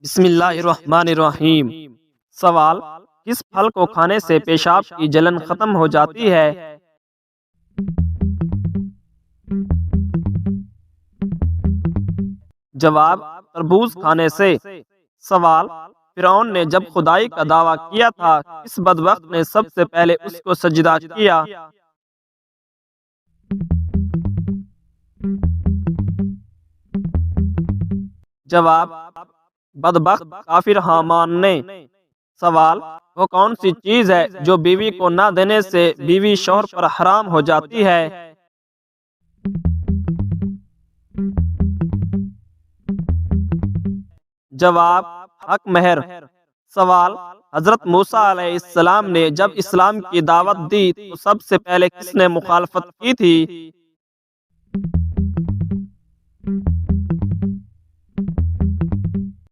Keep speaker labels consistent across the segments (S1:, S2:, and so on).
S1: بسم اللہ الرحمن الرحیم۔ سوال: کس پھل کو کھانے سے پیشاب کی جلن ختم ہو جاتی ہے؟ جواب: تربوز کھانے سے۔ سوال: فرعون نے جب خدائی کا دعویٰ کیا تھا، کس بدبخت نے سب سے پہلے اس کو سجدہ کیا؟ جواب: بدبخت کافر حامان نے۔ سوال: وہ کون سی چیز ہے جو بیوی کو نہ دینے سے بیوی شوہر پر حرام ہو جاتی ہے؟ جواب: حق مہر۔ سوال: حضرت موسیٰ علیہ السلام نے جب اسلام کی دعوت دی تو سب سے پہلے کس نے مخالفت کی تھی؟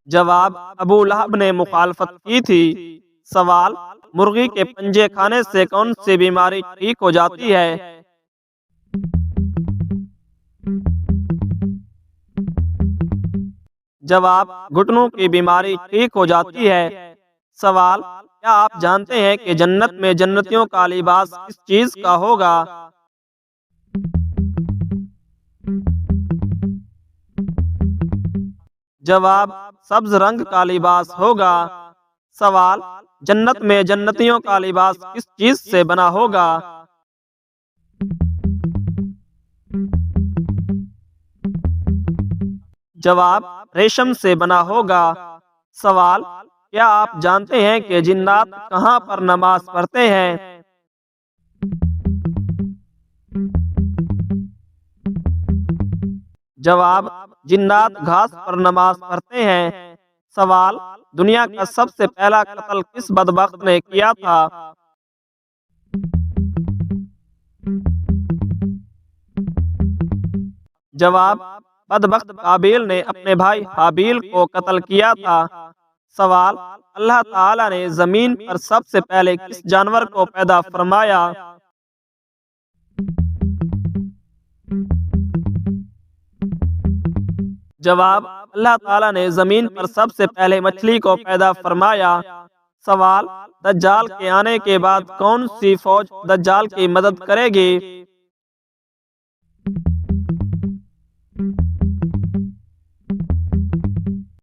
S1: جواب: ابو لہب نے مخالفت کی تھی۔ سوال: مرغی کے پنجے کھانے سے کون سی بیماری ٹھیک ہو جاتی ہے؟ جواب: گھٹنوں کی بیماری ٹھیک ہو جاتی ہے۔ سوال: کیا آپ جانتے ہیں کہ جنت میں جنتیوں کا لباس کس چیز کا ہوگا؟ جواب: سبز رنگ کا لباس ہوگا۔ سوال: جنت میں جنتیوں کا لباس کس چیز سے بنا ہوگا؟ جواب: ریشم سے بنا ہوگا۔ سوال: کیا آپ جانتے ہیں کہ جنات کہاں پر نماز پڑھتے ہیں؟ جواب: جنات گھاس پر نماز پڑھتے ہیں۔ سوال: دنیا کا سب سے پہلا قتل کس بدبخت نے کیا تھا؟ جواب: بدبخت قابیل نے اپنے بھائی حابیل کو قتل کیا تھا۔ سوال: اللہ تعالی نے زمین پر سب سے پہلے کس جانور کو پیدا فرمایا؟ جواب: اللہ تعالی نے زمین پر سب سے پہلے مچھلی کو پیدا فرمایا۔ سوال: دجال کے آنے کے بعد کون سی فوج دجال کی مدد کرے گی؟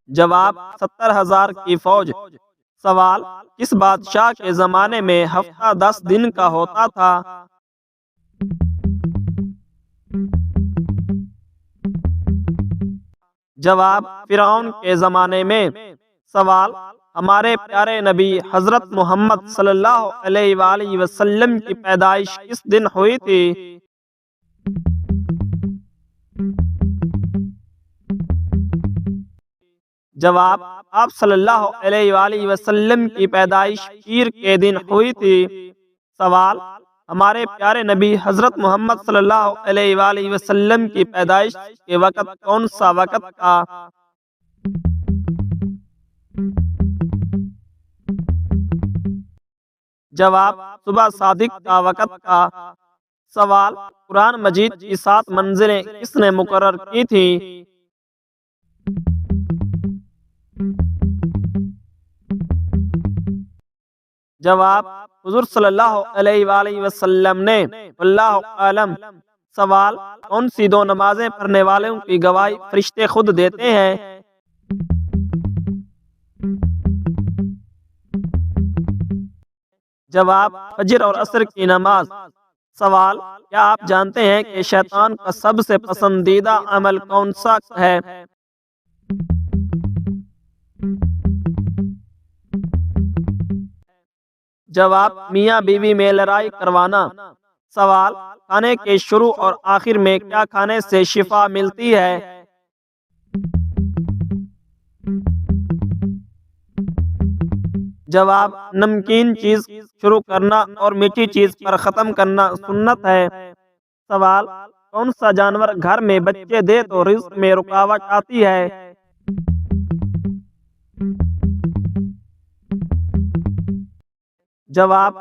S1: جواب: 70,000 کی فوج۔ سوال: کس بادشاہ کے زمانے میں ہفتہ 10 دن کا ہوتا تھا؟ جواب: فرعون کے زمانے میں۔ سوال: ہمارے پیارے نبی حضرت محمد صلی اللہ علیہ وآلہ وسلم کی پیدائش کس دن ہوئی تھی؟ جواب: آپ صلی اللہ علیہ وآلہ وسلم کی پیدائش پیر کے دن ہوئی تھی۔ سوال: ہمارے پیارے نبی حضرت محمد صلی اللہ علیہ وآلہ وسلم کی پیدائش کے وقت کون سا وقت تھا؟ جواب: صبح صادق کا وقت تھا۔ سوال: قرآن مجید کی 7 منزلیں کس نے مقرر کی تھیں؟ جواب: حضور صلی اللہ علیہ وآلہ وسلم نے۔ واللہ اعلم۔ سوال: کون سی 2 نمازیں پڑھنے والوں کی گواہی فرشتے خود دیتے ہیں؟ جواب: فجر اور عصر کی نماز۔ سوال: کیا آپ جانتے ہیں کہ شیطان کا سب سے پسندیدہ عمل کون سا ہے؟ جواب: میاں بیوی میں لڑائی کروانا۔ سوال: کھانے کے شروع اور آخر میں کیا کھانے سے شفا ملتی ہے؟ جواب: نمکین چیز شروع کرنا اور میٹھی چیز پر ختم کرنا سنت ہے۔ سوال: کون سا جانور گھر میں بچے دے تو رزق میں رکاوٹ آتی ہے؟ جواب: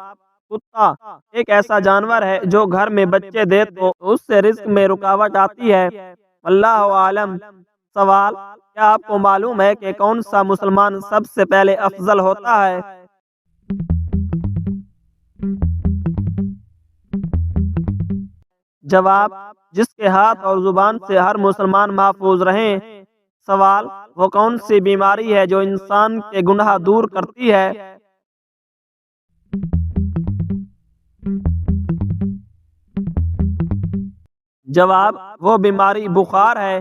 S1: کتا ایک ایسا جانور ہے جو گھر میں بچے دے تو اس سے رزق میں رکاوٹ آتی ہے۔ واللہ عالم۔ سوال: کیا آپ کو معلوم ہے کہ کون سا مسلمان سب سے پہلے افضل ہوتا ہے؟ جواب: جس کے ہاتھ اور زبان سے ہر مسلمان محفوظ رہیں۔ سوال: وہ کون سی بیماری ہے جو انسان کے گناہ دور کرتی ہے؟ جواب: وہ بیماری بخار ہے۔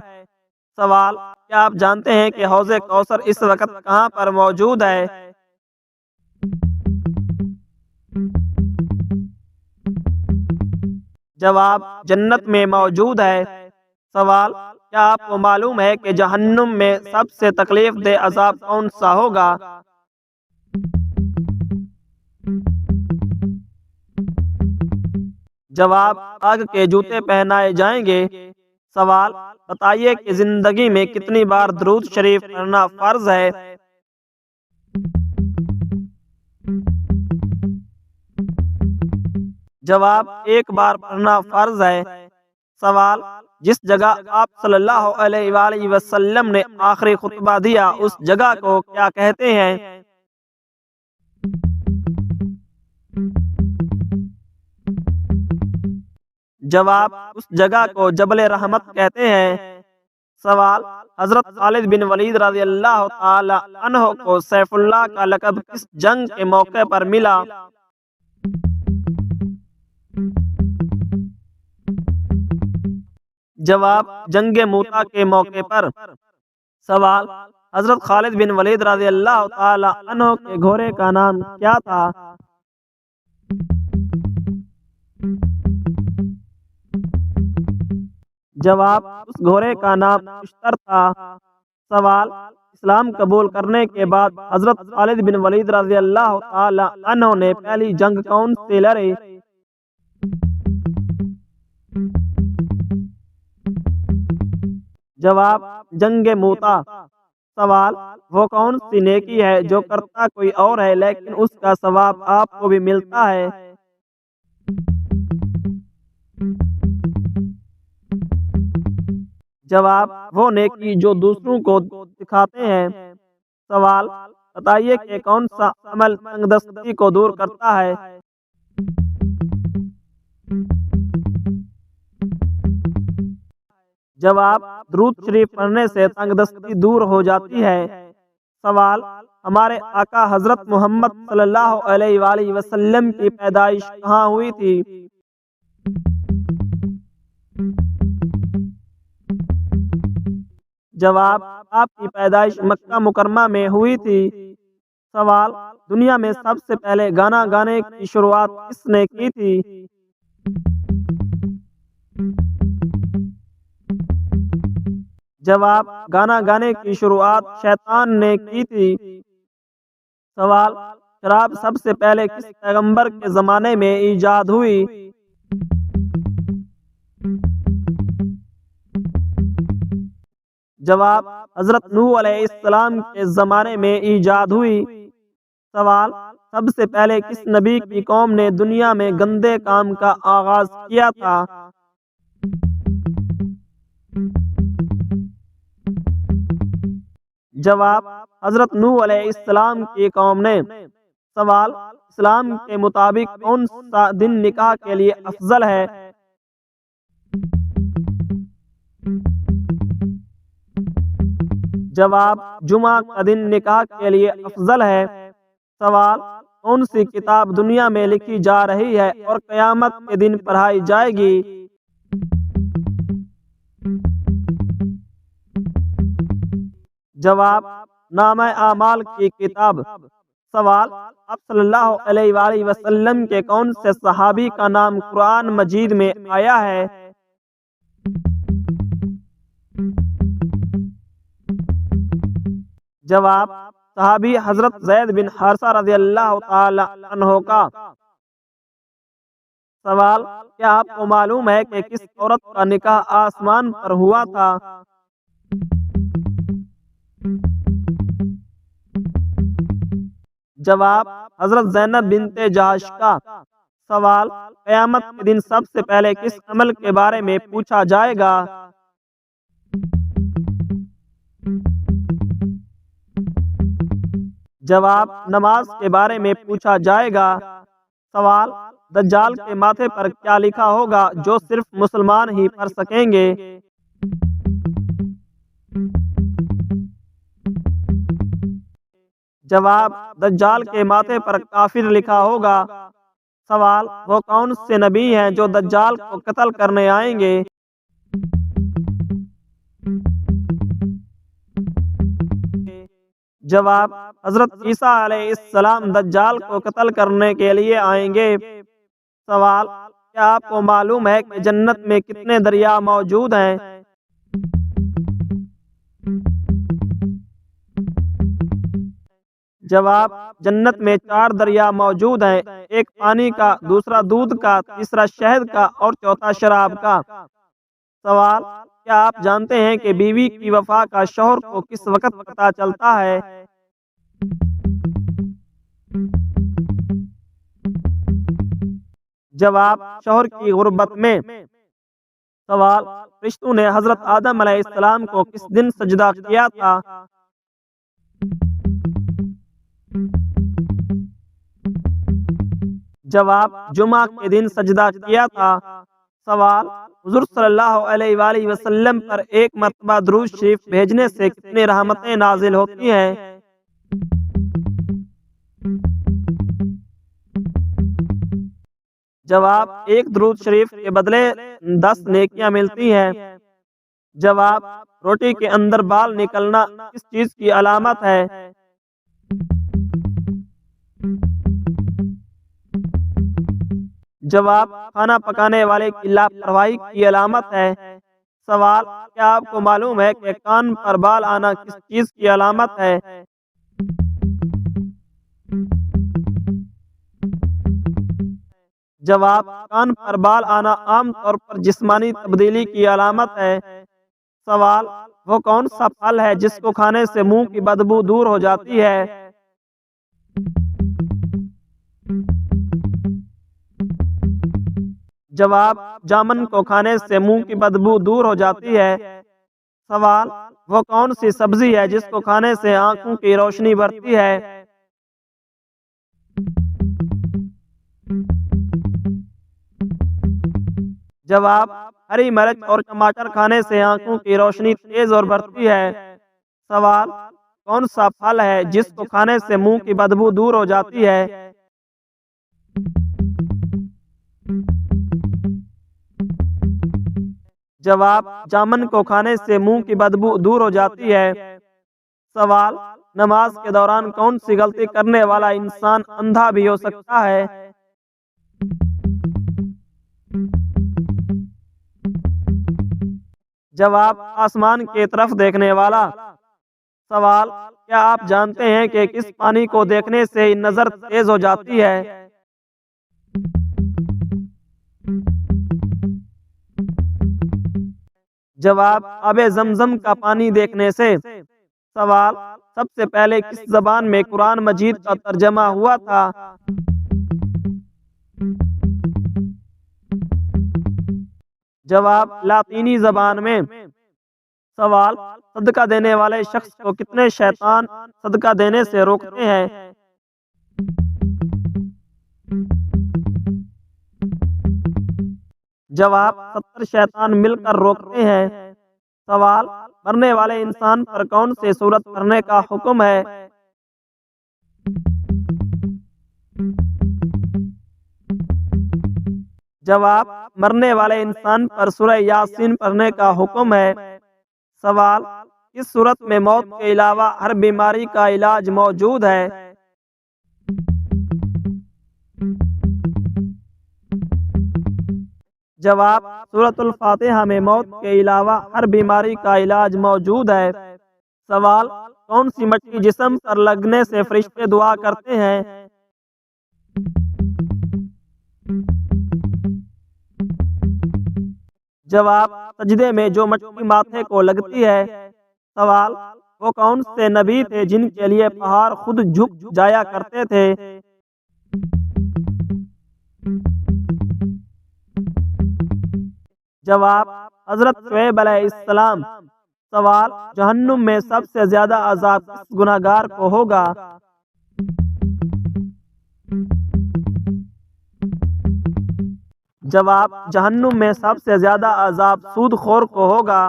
S1: سوال: کیا آپ جانتے ہیں کہ حوض کوثر اس وقت کہاں پر موجود ہے؟ جواب: جنت میں موجود ہے۔ سوال: کیا آپ کو معلوم ہے کہ جہنم میں سب سے تکلیف دہ عذاب کون سا ہوگا؟ جواب: آگ کے جوتے پہنائے جائیں گے۔ سوال: بتائیے کہ زندگی میں کتنی بار درود شریف پڑھنا فرض ہے؟ جواب: ایک بار پڑھنا فرض ہے۔ سوال: جس جگہ آپ صلی اللہ علیہ وآلہ وسلم نے آخری خطبہ دیا اس جگہ کو کیا کہتے ہیں؟ جواب: اس جگہ کو جبل رحمت کہتے ہیں۔ سوال: حضرت خالد بن ولید رضی اللہ تعالی عنہ کو سیف اللہ کا لقب کس جنگ کے موقع پر ملا؟ جواب: جنگ موتا کے موقع پر۔ سوال: حضرت خالد بن ولید رضی اللہ تعالی عنہ کے گھوڑے کا نام کیا تھا؟ جواب: اس گھوڑے کا نام اشتر تھا۔ سوال: اسلام قبول کرنے کے بعد حضرت خالد بن ولید رضی اللہ تعالی عنہ نے پہلی جنگ کون سے لڑی؟ جواب: جنگ موتا۔ سوال: وہ کون سی نیکی ہے جو کرتا کوئی اور ہے لیکن اس کا ثواب آپ کو بھی ملتا ہے؟ جواب: وہ نیکی جو دوسروں کو دکھاتے ہیں۔ سوال: بتائیے کہ کون سا عمل تنگ دستی کو دور کرتا ہے؟ جواب: درود شریف پڑھنے سے تنگ دستی دور ہو جاتی ہے۔ سوال: ہمارے آقا حضرت محمد صلی اللہ علیہ وآلہ وسلم کی پیدائش کہاں ہوئی تھی؟ جواب: آپ کی پیدائش مکہ مکرمہ میں ہوئی تھی۔ سوال: دنیا میں سب سے پہلے گانا گانے کی شروعات کس نے کی تھی؟ جواب: گانا گانے کی شروعات شیطان نے کی تھی۔ سوال: شراب سب سے پہلے کس پیغمبر کے زمانے میں ایجاد ہوئی؟ جواب: حضرت نوح علیہ السلام کے زمانے میں ایجاد ہوئی۔ سوال: سب سے پہلے کس نبی کی قوم نے دنیا میں گندے کام کا آغاز کیا تھا؟ جواب: حضرت نوح علیہ السلام کی قوم نے۔ سوال: اسلام کے مطابق کون سا دن نکاح کے لیے افضل ہے؟ جواب: جمعہ کا دن نکاح کے لیے افضل ہے۔ سوال: کون سی کتاب دنیا میں لکھی جا رہی ہے اور قیامت کے دن پڑھائی جائے گی؟ جواب: نامہ اعمال کی کتاب۔ سوال: آپ صلی اللہ علیہ وآلہ وسلم کے کون سے صحابی کا نام قرآن مجید میں آیا ہے؟ جواب: صحابی حضرت زید بن حارثہ رضی اللہ تعالی عنہ کا۔ سوال: کیا آپ کو معلوم ہے کہ کس عورت کا نکاح آسمان پر ہوا تھا؟ جواب: حضرت زینب بنت جہش کا۔ سوال: قیامت کے دن سب سے پہلے کس عمل کے بارے میں پوچھا جائے گا؟ جواب، نماز کے بارے میں پوچھا جائے گا۔ سوال، دجال کے ماتھے پر کیا لکھا ہوگا جو صرف مسلمان ہی پڑھ سکیں گے؟ جواب، دجال کے ماتھے پر کافر لکھا ہوگا۔ سوال، وہ کون سے نبی ہیں جو دجال کو قتل کرنے آئیں گے؟ جواب، حضرت عیسیٰ علیہ السلام دجال کو قتل کرنے کے لیے آئیں گے۔ سوال، کیا آپ کو معلوم ہے کہ جنت میں کتنے دریا موجود ہیں؟ جواب، جنت میں 4 دریا موجود ہیں، ایک پانی کا، دوسرا دودھ کا، تیسرا شہد کا اور چوتھا شراب کا۔ سوال، کیا آپ جانتے ہیں کہ بیوی کی وفا کا شوہر کو کس وقت پتہ چلتا ہے؟ جواب، شوہر کی غربت میں۔ سوال، فرشتوں نے حضرت آدم علیہ السلام کو کس دن سجدہ کیا تھا؟ جواب، جمعہ کے دن سجدہ کیا تھا۔ سوال، حضور صلی اللہ علیہ وآلہ وسلم پر ایک مرتبہ درود شریف بھیجنے سے کتنی رحمتیں نازل ہوتی ہیں؟ جواب، ایک درود شریف کے بدلے 10 نیکیاں ملتی ہیں۔ جواب، روٹی کے اندر بال نکلنا کس چیز کی علامت ہے؟ جواب، کھانا پکانے والے کی لاپرواہی کی علامت ہے۔ سوال، کیا آپ کو معلوم ہے کہ کان پر بال آنا کس چیز کی علامت ہے؟ جواب، کان پر بال آنا عام طور پر جسمانی تبدیلی کی علامت ہے۔ سوال، وہ کون سا پھل ہے جس کو کھانے سے منہ کی بدبو دور ہو جاتی ہے؟ جواب، جامن کو کھانے سے منہ کی بدبو دور ہو جاتی ہے۔ سوال، وہ کون سی سبزی ہے جس کو کھانے سے آنکھوں کی روشنی بڑھتی ہے؟ جواب، ہری مرچ اور ٹماٹر کھانے سے آنکھوں کی روشنی تیز اور بڑھتی ہے۔ سوال، کون سا پھل ہے جس کو کھانے سے منہ کی بدبو دور ہو جاتی ہے؟ جواب، جامن کو کھانے سے منہ کی بدبو دور ہو جاتی ہے۔ سوال، نماز کے دوران کون سی غلطی کرنے والا انسان اندھا بھی ہو سکتا ہے؟ جواب، آسمان کی طرف دیکھنے والا۔ سوال، کیا آپ جانتے ہیں کہ کس پانی کو دیکھنے سے نظر تیز ہو جاتی ہے؟ جواب، آب زمزم کا پانی دیکھنے سے۔ سوال، سب سے پہلے کس زبان میں قرآن مجید کا ترجمہ ہوا تھا؟ جواب، لاطینی زبان میں۔ سوال، صدقہ دینے والے شخص کو کتنے شیطان صدقہ دینے سے روکتے ہیں؟ جواب، 70 شیطان مل کر روکتے ہیں۔ سوال، مرنے والے انسان پر کون سی سورت پڑھنے کا حکم ہے؟ جواب، مرنے والے انسان پر سورہ یاسین پڑھنے کا حکم ہے۔ سوال، اس صورت میں موت کے علاوہ ہر بیماری کا علاج موجود ہے؟ جواب، سورۃ الفاتحہ میں موت کے علاوہ ہر بیماری کا علاج موجود ہے۔ سوال، کون سی مٹی جسم پر لگنے سے فرشتے دعا کرتے ہیں؟ جواب، سجدے میں جو مٹی ماتھے کو لگتی ہے۔ سوال، وہ کون سے نبی تھے جن کے لیے پہاڑ خود جھک جایا کرتے تھے؟ جواب، حضرت شعیب علیہ السلام۔ سوال، جہنم میں سب سے زیادہ عذاب کس گنہگار کو ہوگا؟ جواب جہنم میں سب سے زیادہ عذاب سود خور کو ہوگا۔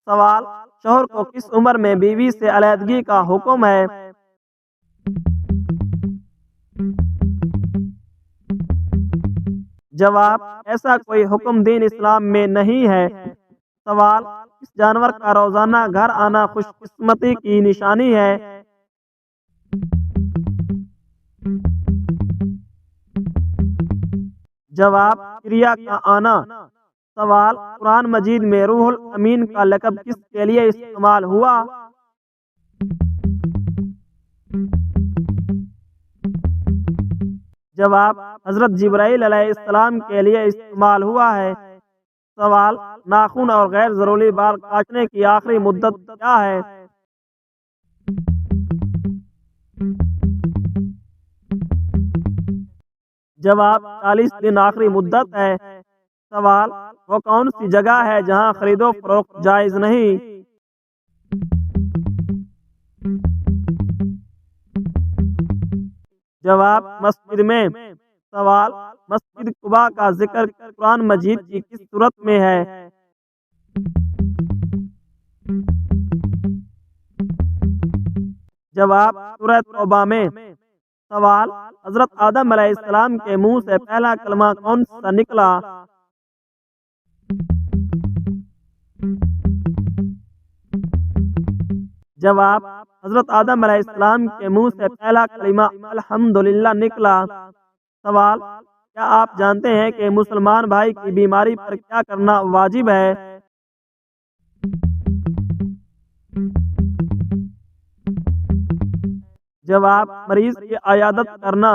S1: سوال شوہر کو کس عمر میں بیوی سے علیحدگی کا حکم ہے؟ جواب ایسا کوئی حکم دین اسلام میں نہیں ہے۔ سوال اس جانور کا روزانہ گھر آنا خوش قسمتی کی نشانی ہے؟ جواب کریا کا آنا۔ سوال قرآن مجید میں روح الامین کا لقب کس کے لیے استعمال ہوا؟ جواب حضرت جبرائیل علیہ السلام کے لیے استعمال ہوا ہے۔ سوال ناخن اور غیر ضروری بال کاٹنے کی آخری مدت کیا ہے؟ جواب 40 دن آخری مدت ہے۔ سوال وہ کون سی جگہ ہے جہاں خرید و فروخت جائز نہیں؟ جواب مسجد میں۔ سوال مسجد قباء کا ذکر قرآن مجید کی کس سورت میں ہے؟ جواب سورہ توبہ میں۔ سوال حضرت آدم علیہ السلام کے منہ سے پہلا کلمہ کون سا نکلا؟ جواب حضرت آدم علیہ السلام کے منہ سے پہلا کلمہ الحمدللہ نکلا۔ سوال کیا آپ جانتے ہیں کہ مسلمان بھائی کی بیماری پر کیا کرنا واجب ہے؟ جواب مریض کی عیادت کرنا۔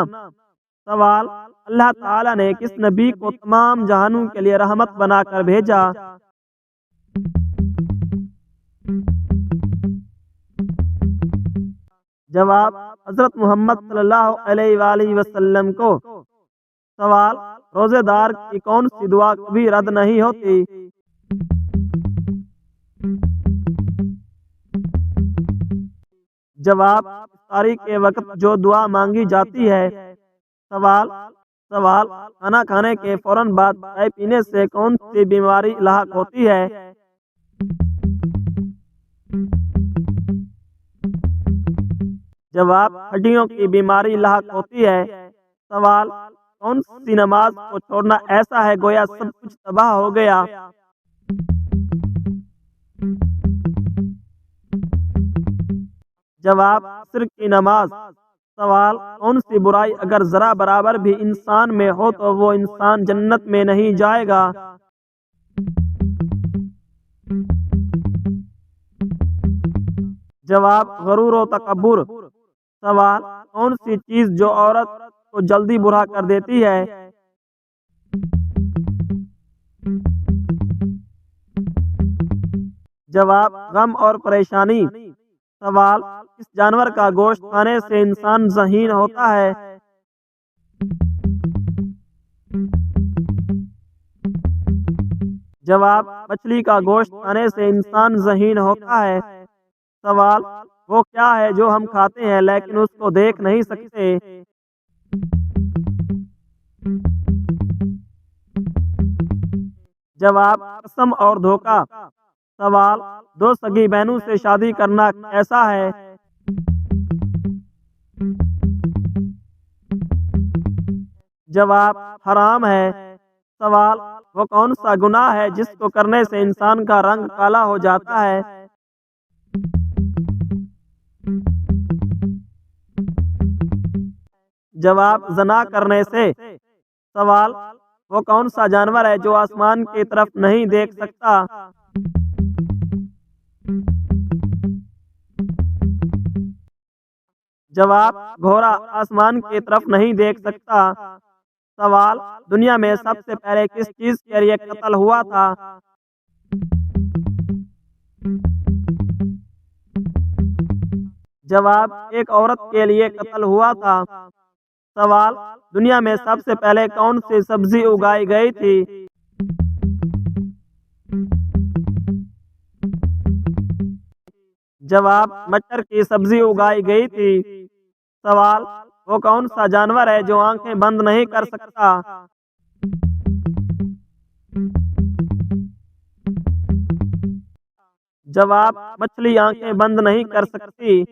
S1: سوال اللہ تعالیٰ نے کس نبی کو تمام جہانوں کے لیے رحمت بنا کر بھیجا؟ جواب حضرت محمد صلی اللہ علیہ وآلہ وسلم کو۔ سوال روزے دار کی کون سی دعا کبھی رد نہیں ہوتی؟ جواب افطاری کے وقت جو دعا مانگی جاتی ہے۔ سوال کھانا کھانے کے فوراً بعد چائے پینے سے کون سی بیماری لاحق ہوتی ہے؟ جواب ہڈیوں کی بیماری لاحق ہوتی ہے۔ سوال کون سی نماز کو چھوڑنا ایسا ہے گویا سب کچھ تباہ ہو گیا؟ جواب عصر کی نماز۔ سوال کون سی برائی اگر ذرا برابر بھی انسان میں ہو تو وہ انسان جنت میں نہیں جائے گا؟ جواب غرور و تکبر۔ سوال کون سی چیز جو عورت کو جلدی برا کر دیتی ہے؟ جواب غم اور پریشانی۔ سوال کس جانور کا گوشت کھانے سے انسان ذہین ہوتا ہے؟ جواب مچھلی کا گوشت کھانے سے انسان ذہین ہوتا ہے۔ سوال وہ کیا ہے جو ہم کھاتے ہیں لیکن اس کو دیکھ نہیں سکتے؟ جواب قسم اور دھوکہ۔ سوال دو سگی بہنوں سے شادی کرنا کیسا ہے؟ جواب حرام ہے۔ سوال وہ کون سا گناہ ہے جس کو کرنے سے انسان کا رنگ کالا ہو جاتا ہے؟ جواب زنا کرنے سے۔ سوال وہ کون سا جانور ہے جو آسمان کی طرف نہیں دیکھ سکتا؟ جواب گھوڑا آسمان کی طرف نہیں دیکھ سکتا۔ سوال دنیا میں سب سے پہلے کس چیز کے لیے قتل ہوا تھا؟ جواب ایک عورت کے لیے قتل ہوا تھا۔ سوال دنیا میں سب سے پہلے کون سی سبزی اگائی گئی تھی؟ جواب مٹر کی سبزی اگائی گئی تھی۔ سوال وہ کون سا جانور ہے جو آنکھیں بند نہیں کر سکتا؟ جواب: مچھلی آنکھیں بند نہیں کر سکتی۔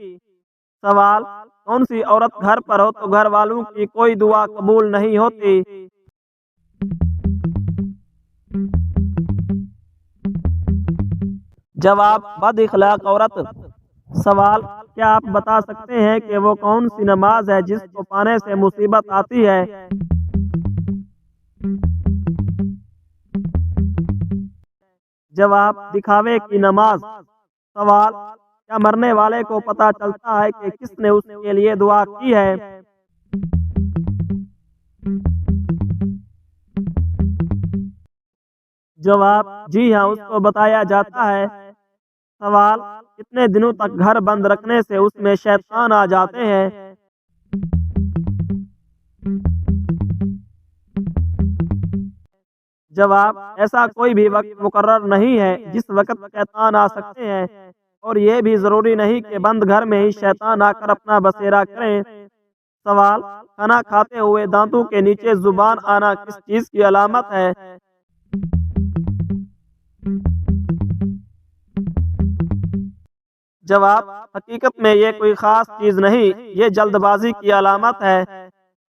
S1: سوال: کون سی عورت گھر پر ہو تو گھر والوں کی کوئی دعا قبول نہیں ہوتی؟ جواب: بد اخلاق عورت۔ سوال: کیا آپ بتا سکتے ہیں کہ وہ کون سی نماز ہے جس کو پانے سے مصیبت آتی ہے؟ جواب: دکھاوے کی نماز۔ سوال: کیا مرنے والے کو پتہ چلتا ہے کہ کس نے اس کے لیے دعا کی ہے؟ جواب: جی ہاں، اس کو بتایا جاتا ہے۔ سوال: کتنے دنوں تک گھر بند رکھنے سے اس میں شیطان آ جاتے ہیں؟ جواب: ایسا کوئی بھی وقت مقرر نہیں ہے جس وقت شیطان آ سکتے ہیں، اور یہ بھی ضروری نہیں کہ بند گھر میں ہی شیطان آ کر اپنا بسیرا کریں۔ سوال: کھانا کھاتے ہوئے دانتوں کے نیچے زبان آنا کس چیز کی علامت ہے؟ جواب: حقیقت میں یہ کوئی خاص چیز نہیں، یہ جلد بازی کی علامت ہے۔